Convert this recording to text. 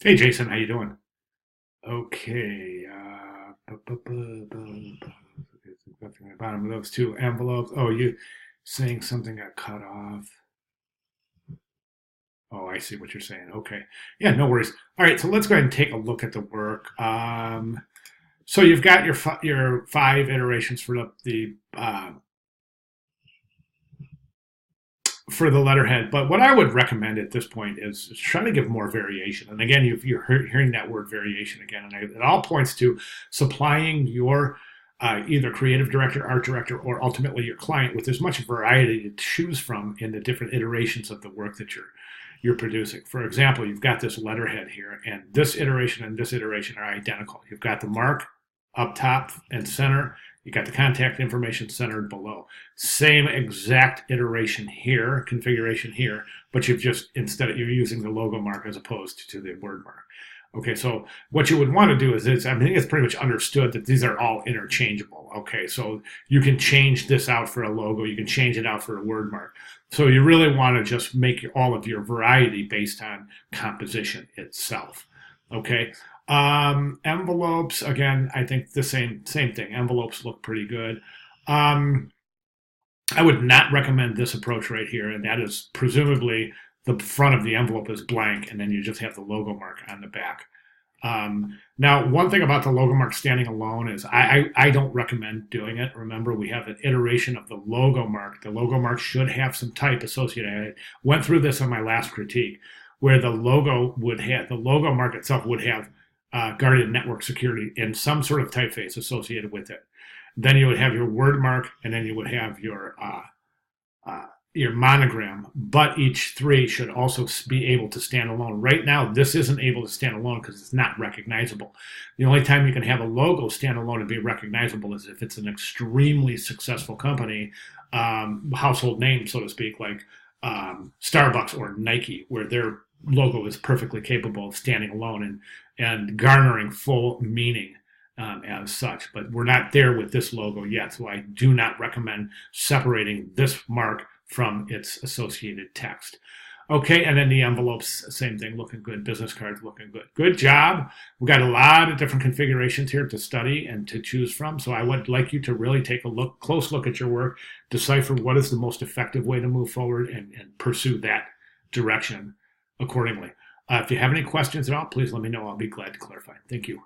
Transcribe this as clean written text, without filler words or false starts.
Hey Jason, how you doing? Okay. Nothing at the bottom of those two envelopes. Oh, you saying something got cut off. Oh, I see what you're saying. Okay. Yeah, no worries. All right, so let's go ahead and take a look at the work. So you've got your five iterations for the letterhead. But what I would recommend at this point is try to give more variation. And again, you're hearing that word variation again, and it all points to supplying your either creative director, art director, or ultimately your client with as much variety to choose from in the different iterations of the work that you're producing. For example, you've got this letterhead here, and this iteration and this iteration are identical. You've got the mark up top and center. You got the contact information centered below. Same exact iteration here, configuration here, but you're using the logo mark as opposed to the word mark. Okay, so what you would want to do is I think it's pretty much understood that these are all interchangeable. Okay, so you can change this out for a logo, you can change it out for a word mark. So you really want to just make all of your variety based on composition itself. Okay, envelopes again. I think the same thing. Envelopes look pretty good. Um, I would not recommend this approach right here, and that is presumably the front of the envelope is blank, and then you just have the logo mark on the back. Now, one thing about the logo mark standing alone is I don't recommend doing it. Remember, we have an iteration of the logo mark. The logo mark should have some type associated. I went through this on my last critique, where the logo mark itself would have guarded network security in some sort of typeface associated with it. Then you would have your word mark, and then you would have your monogram, but each three should also be able to stand alone. Right now, this isn't able to stand alone because it's not recognizable. The only time you can have a logo stand alone and be recognizable is if it's an extremely successful company, household name, so to speak, like Starbucks or Nike, where their logo is perfectly capable of standing alone and garnering full meaning as such. But we're not there with this logo yet, so I do not recommend separating this mark from its associated text. Okay, and then the envelopes, same thing, looking good. Business cards looking good. Good job. We've got a lot of different configurations here to study and to choose from. So I would like you to really take a close look at your work, decipher what is the most effective way to move forward, and pursue that direction accordingly. If you have any questions at all, please let me know. I'll be glad to clarify. Thank you.